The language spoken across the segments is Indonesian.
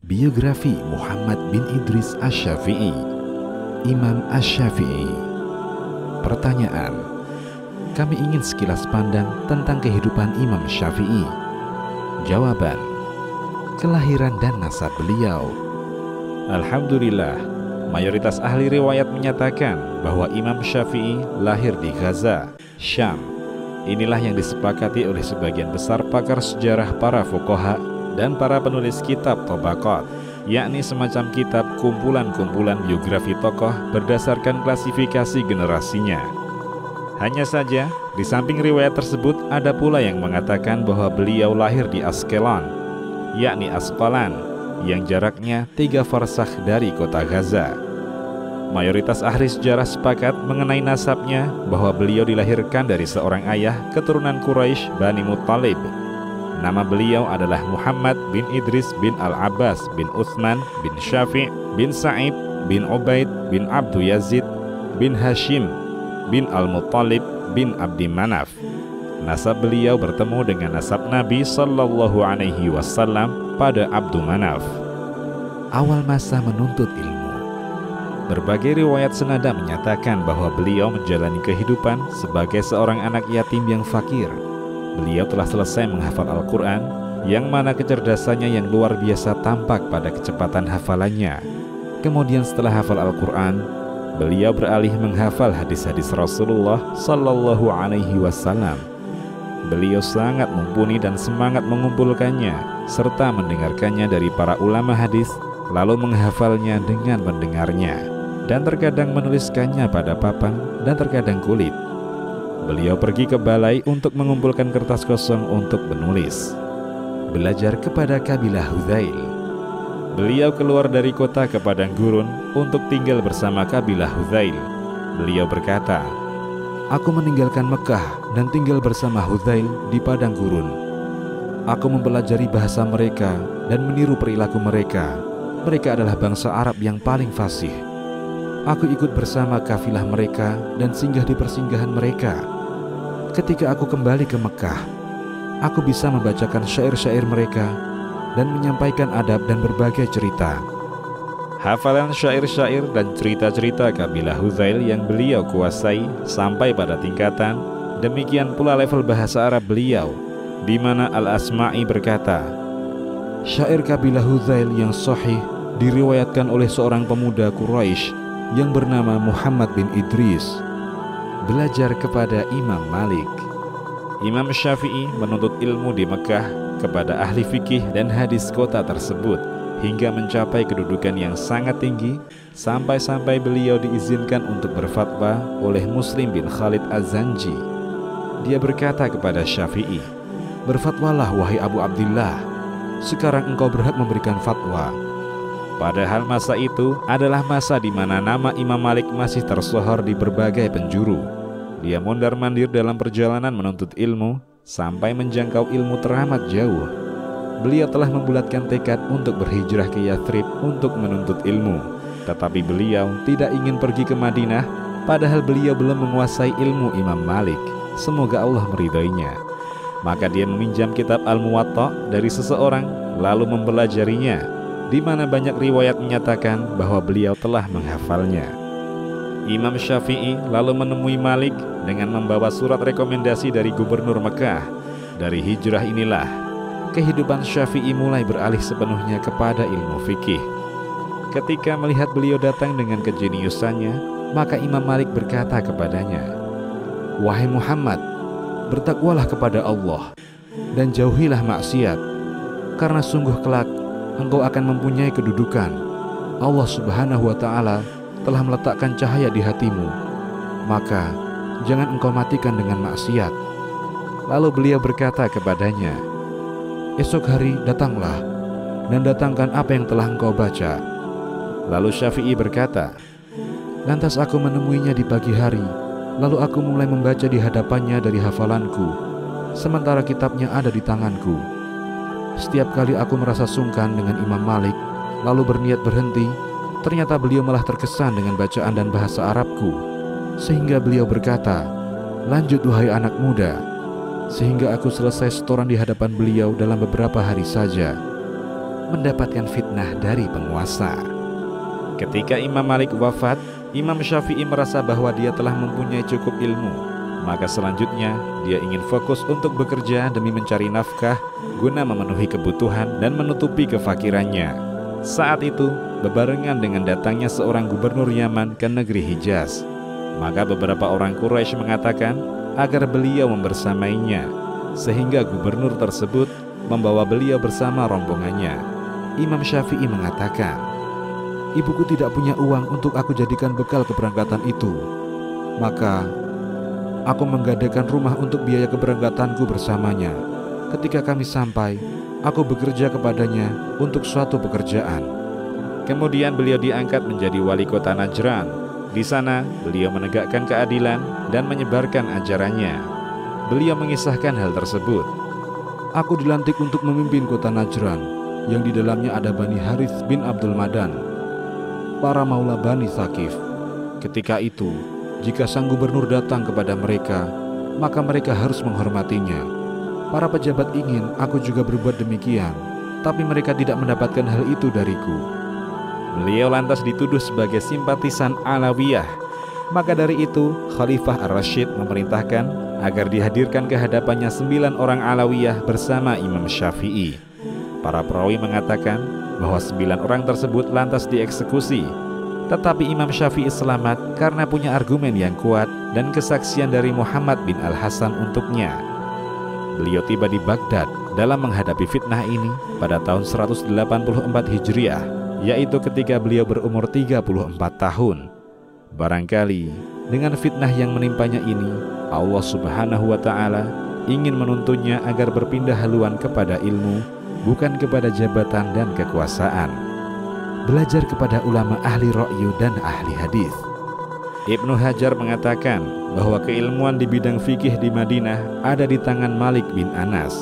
Biografi Muhammad bin Idris Asy-Syafi'i, Imam Asy-Syafi'i. Pertanyaan: kami ingin sekilas pandang tentang kehidupan Imam Syafi'i. Jawaban: kelahiran dan nasab beliau. Alhamdulillah, mayoritas ahli riwayat menyatakan bahwa Imam Syafi'i lahir di Gaza, Syam. Inilah yang disepakati oleh sebagian besar pakar sejarah, para fuqaha, dan para penulis kitab Tabaqat, yakni semacam kitab kumpulan-kumpulan biografi tokoh berdasarkan klasifikasi generasinya. Hanya saja, di samping riwayat tersebut ada pula yang mengatakan bahwa beliau lahir di Askelon, yakni Asqalan, yang jaraknya 3 farsakh dari kota Gaza. Mayoritas ahli sejarah sepakat mengenai nasabnya bahwa beliau dilahirkan dari seorang ayah keturunan Quraisy Bani Muttalib. Nama beliau adalah Muhammad bin Idris bin Al-Abbas bin Utsman bin Syafi' bin Sa'id bin Ubaid bin Abdu Yazid bin Hashim bin Al-Muttalib bin Abdi Manaf. Nasab beliau bertemu dengan nasab Nabi Sallallahu Alaihi Wasallam pada Abdu Manaf. Awal masa menuntut ilmu. Berbagai riwayat senada menyatakan bahwa beliau menjalani kehidupan sebagai seorang anak yatim yang fakir. Beliau telah selesai menghafal Al-Quran, yang mana kecerdasannya yang luar biasa tampak pada kecepatan hafalannya. Kemudian setelah hafal Al-Quran, beliau beralih menghafal hadis-hadis Rasulullah Sallallahu Alaihi Wasallam. Beliau sangat mumpuni dan semangat mengumpulkannya, serta mendengarkannya dari para ulama hadis, lalu menghafalnya dengan mendengarnya, dan terkadang menuliskannya pada papan dan terkadang kulit. Beliau pergi ke balai untuk mengumpulkan kertas kosong untuk menulis. Belajar kepada kabilah Hudzail. Beliau keluar dari kota ke padang gurun untuk tinggal bersama kabilah Hudzail. Beliau berkata, "Aku meninggalkan Mekah dan tinggal bersama Hudzail di padang gurun. Aku mempelajari bahasa mereka dan meniru perilaku mereka. Mereka adalah bangsa Arab yang paling fasih. Aku ikut bersama kafilah mereka dan singgah di persinggahan mereka. Ketika aku kembali ke Mekah, aku bisa membacakan syair-syair mereka dan menyampaikan adab dan berbagai cerita." Hafalan syair-syair dan cerita-cerita kabilah Hudzail yang beliau kuasai sampai pada tingkatan demikian pula level bahasa Arab beliau, di mana Al-Asma'i berkata, "Syair kabilah Hudzail yang sahih diriwayatkan oleh seorang pemuda Quraisy yang bernama Muhammad bin Idris." Belajar kepada Imam Malik. Imam Syafi'i menuntut ilmu di Mekah kepada ahli fikih dan hadis kota tersebut hingga mencapai kedudukan yang sangat tinggi, sampai-sampai beliau diizinkan untuk berfatwa oleh Muslim bin Khalid Az-Zanji. Dia berkata kepada Syafi'i, "Berfatwalah wahai Abu Abdillah, sekarang engkau berhak memberikan fatwa." Padahal masa itu adalah masa di mana nama Imam Malik masih tersohor di berbagai penjuru. Dia mondar-mandir dalam perjalanan menuntut ilmu sampai menjangkau ilmu teramat jauh. Beliau telah membulatkan tekad untuk berhijrah ke Yathrib untuk menuntut ilmu. Tetapi beliau tidak ingin pergi ke Madinah, padahal beliau belum menguasai ilmu Imam Malik. Semoga Allah meridainya. Maka dia meminjam kitab Al-Muwatta dari seseorang lalu mempelajarinya, di mana banyak riwayat menyatakan bahwa beliau telah menghafalnya. Imam Syafi'i lalu menemui Malik dengan membawa surat rekomendasi dari gubernur Mekah. Dari hijrah inilah kehidupan Syafi'i mulai beralih sepenuhnya kepada ilmu fikih. Ketika melihat beliau datang dengan kejeniusannya, maka Imam Malik berkata kepadanya, "Wahai Muhammad, bertakwalah kepada Allah dan jauhilah maksiat, karena sungguh kelak engkau akan mempunyai kedudukan. Allah Subhanahu wa Ta'ala telah meletakkan cahaya di hatimu, maka jangan engkau matikan dengan maksiat." Lalu beliau berkata kepadanya, "Esok hari datanglah dan datangkan apa yang telah engkau baca." Lalu Syafi'i berkata, "Lantas aku menemuinya di pagi hari, lalu aku mulai membaca di hadapannya dari hafalanku, sementara kitabnya ada di tanganku. Setiap kali aku merasa sungkan dengan Imam Malik, lalu berniat berhenti, ternyata beliau malah terkesan dengan bacaan dan bahasa Arabku, sehingga beliau berkata, 'Lanjut wahai anak muda,' sehingga aku selesai setoran di hadapan beliau dalam beberapa hari saja. mendapatkan fitnah dari penguasa. Ketika Imam Malik wafat, Imam Syafi'i merasa bahwa dia telah mempunyai cukup ilmu. Maka selanjutnya dia ingin fokus untuk bekerja demi mencari nafkah guna memenuhi kebutuhan dan menutupi kefakirannya. Saat itu bebarengan dengan datangnya seorang gubernur Yaman ke negeri Hijaz. Maka beberapa orang Quraisy mengatakan agar beliau membersamainya, sehingga gubernur tersebut membawa beliau bersama rombongannya. Imam Syafi'i mengatakan, "Ibuku tidak punya uang untuk aku jadikan bekal keberangkatan itu. Maka aku menggadaikan rumah untuk biaya keberangkatanku bersamanya. Ketika kami sampai, aku bekerja kepadanya untuk suatu pekerjaan." Kemudian beliau diangkat menjadi wali kota Najran. Di sana beliau menegakkan keadilan dan menyebarkan ajarannya. Beliau mengisahkan hal tersebut. "Aku dilantik untuk memimpin kota Najran, yang di dalamnya ada Bani Harith bin Abdul Madan, para maula Bani Thaqif. Ketika itu, jika sang gubernur datang kepada mereka, maka mereka harus menghormatinya. Para pejabat ingin aku juga berbuat demikian, tapi mereka tidak mendapatkan hal itu dariku." Beliau lantas dituduh sebagai simpatisan Alawiyah. Maka dari itu, Khalifah Ar-Rasyid memerintahkan agar dihadirkan ke hadapannya 9 orang Alawiyah bersama Imam Syafi'i. Para perawi mengatakan bahwa 9 orang tersebut lantas dieksekusi. Tetapi Imam Syafi'i selamat karena punya argumen yang kuat dan kesaksian dari Muhammad bin Al-Hasan untuknya. Beliau tiba di Baghdad dalam menghadapi fitnah ini pada tahun 184 Hijriah, yaitu ketika beliau berumur 34 tahun. Barangkali dengan fitnah yang menimpanya ini, Allah Subhanahu wa Ta'ala ingin menuntunnya agar berpindah haluan kepada ilmu, bukan kepada jabatan dan kekuasaan. Belajar kepada ulama ahli ra'yu dan ahli hadis. Ibnu Hajar mengatakan bahwa keilmuan di bidang fikih di Madinah ada di tangan Malik bin Anas.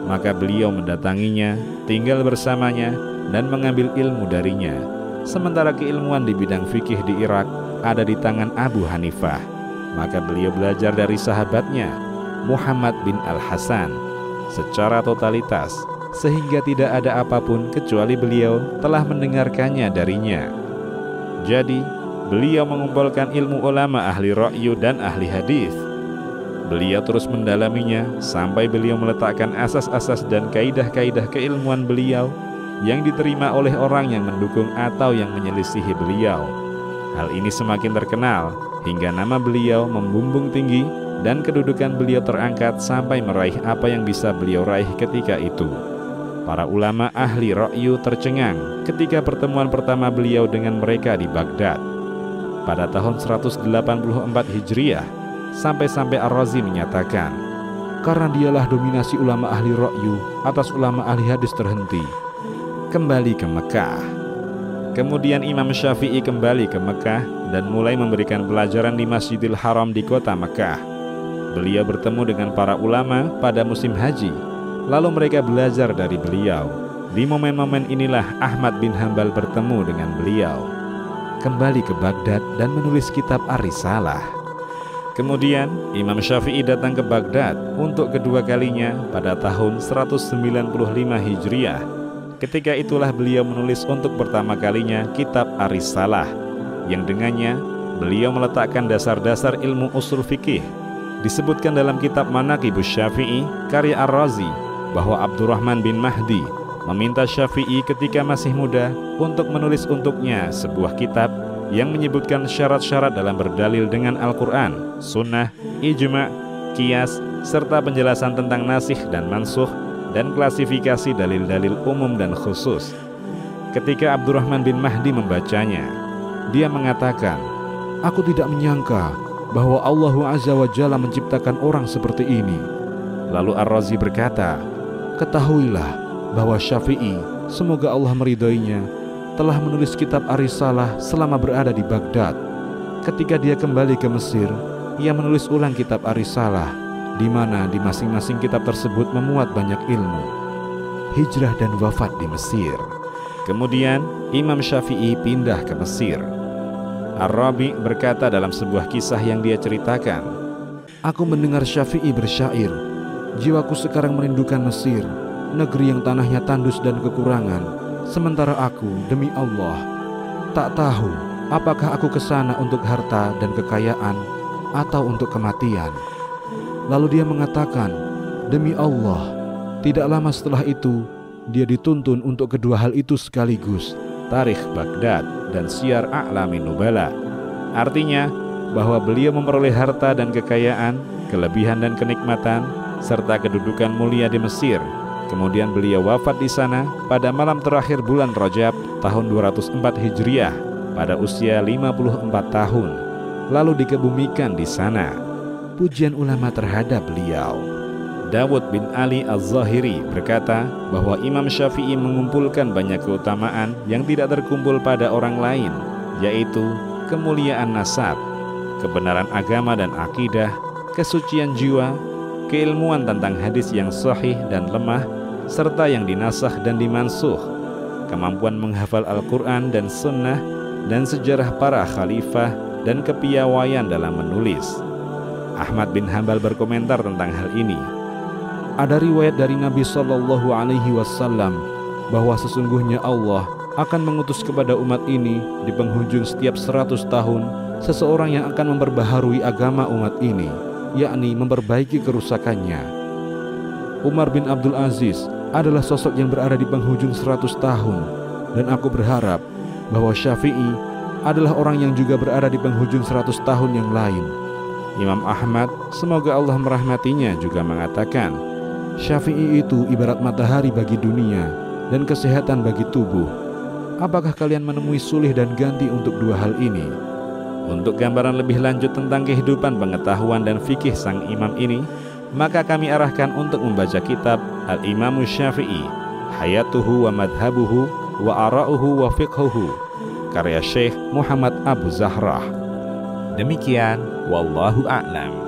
Maka beliau mendatanginya, tinggal bersamanya, dan mengambil ilmu darinya. Sementara keilmuan di bidang fikih di Irak ada di tangan Abu Hanifah. Maka beliau belajar dari sahabatnya Muhammad bin Al-Hasan secara totalitas, sehingga tidak ada apapun kecuali beliau telah mendengarkannya darinya. Jadi beliau mengumpulkan ilmu ulama ahli ra'yu dan ahli hadis. Beliau terus mendalaminya sampai beliau meletakkan asas-asas dan kaidah-kaidah keilmuan beliau yang diterima oleh orang yang mendukung atau yang menyelisihi beliau. Hal ini semakin terkenal hingga nama beliau membumbung tinggi dan kedudukan beliau terangkat sampai meraih apa yang bisa beliau raih ketika itu. Para ulama ahli ra'yu tercengang ketika pertemuan pertama beliau dengan mereka di Baghdad pada tahun 184 Hijriah. Sampai-sampai Ar-Razi menyatakan, "Karena dialah dominasi ulama ahli ra'yu atas ulama ahli hadis terhenti." Kembali ke Mekah. Kemudian Imam Syafi'i kembali ke Mekah dan mulai memberikan pelajaran di Masjidil Haram di kota Mekah. Beliau bertemu dengan para ulama pada musim haji, lalu mereka belajar dari beliau. Di momen-momen inilah Ahmad bin Hanbal bertemu dengan beliau. Kembali ke Baghdad dan menulis kitab Ar-Risalah. Kemudian Imam Syafi'i datang ke Baghdad untuk kedua kalinya pada tahun 195 Hijriah. Ketika itulah beliau menulis untuk pertama kalinya kitab Ar-Risalah, yang dengannya beliau meletakkan dasar-dasar ilmu usul fikih. Disebutkan dalam kitab Manaqibus Syafi'i karya Ar-Razi bahwa Abdurrahman bin Mahdi meminta Syafi'i ketika masih muda untuk menulis untuknya sebuah kitab yang menyebutkan syarat-syarat dalam berdalil dengan Al-Quran, Sunnah, Ijma', Qiyas, serta penjelasan tentang nasikh dan mansukh, dan klasifikasi dalil-dalil umum dan khusus. Ketika Abdurrahman bin Mahdi membacanya, dia mengatakan, "Aku tidak menyangka bahwa Allah Azza wa Jalla menciptakan orang seperti ini." Lalu Ar-Razi berkata, "Ketahuilah bahwa Syafi'i, semoga Allah meridhoinya, telah menulis kitab Ar-Risalah selama berada di Baghdad. Ketika dia kembali ke Mesir, ia menulis ulang kitab Ar-Risalah, di mana di masing-masing kitab tersebut memuat banyak ilmu." Hijrah dan wafat di Mesir. Kemudian Imam Syafi'i pindah ke Mesir. Ar-Rabi berkata dalam sebuah kisah yang dia ceritakan, "Aku mendengar Syafi'i bersyair, jiwaku sekarang merindukan Mesir, negeri yang tanahnya tandus dan kekurangan, Sementara aku, demi Allah, tak tahu apakah aku ke sana untuk harta dan kekayaan atau untuk kematian. Lalu dia mengatakan, demi Allah, tidak lama setelah itu dia dituntun untuk kedua hal itu sekaligus, Tarikh Baghdad dan Syiar A'lamin Nubala. Artinya bahwa beliau memperoleh harta dan kekayaan, kelebihan dan kenikmatan, serta kedudukan mulia di Mesir. Kemudian beliau wafat di sana pada malam terakhir bulan Rajab tahun 204 Hijriah pada usia 54 tahun, lalu dikebumikan di sana. Pujian ulama terhadap beliau. Dawud bin Ali Az-Zahiri berkata bahwa Imam Syafi'i mengumpulkan banyak keutamaan yang tidak terkumpul pada orang lain, yaitu kemuliaan nasab, kebenaran agama dan akidah, kesucian jiwa, keilmuan tentang hadis yang sahih dan lemah, serta yang dinasakh dan dimansuh, kemampuan menghafal Al-Quran dan Sunnah, dan sejarah para khalifah dan kepiawaian dalam menulis. Ahmad bin Hanbal berkomentar tentang hal ini. Ada riwayat dari Nabi SAW bahwa sesungguhnya Allah akan mengutus kepada umat ini di penghujung setiap 100 tahun seseorang yang akan memperbaharui agama umat ini, yakni memperbaiki kerusakannya. Umar bin Abdul Aziz adalah sosok yang berada di penghujung 100 tahun, dan aku berharap bahwa Syafi'i adalah orang yang juga berada di penghujung 100 tahun yang lain. Imam Ahmad, semoga Allah merahmatinya, juga mengatakan, Syafi'i itu ibarat matahari bagi dunia dan kesehatan bagi tubuh. Apakah kalian menemui sulih dan ganti untuk dua hal ini? Untuk gambaran lebih lanjut tentang kehidupan, pengetahuan, dan fikih sang imam ini, maka kami arahkan untuk membaca kitab Al-Imamu Syafi'i, Hayatuhu wa Madhabuhu wa Ara'uhu wa Fiqhuhu, karya Syekh Muhammad Abu Zahrah. Demikian, wallahu a'lam.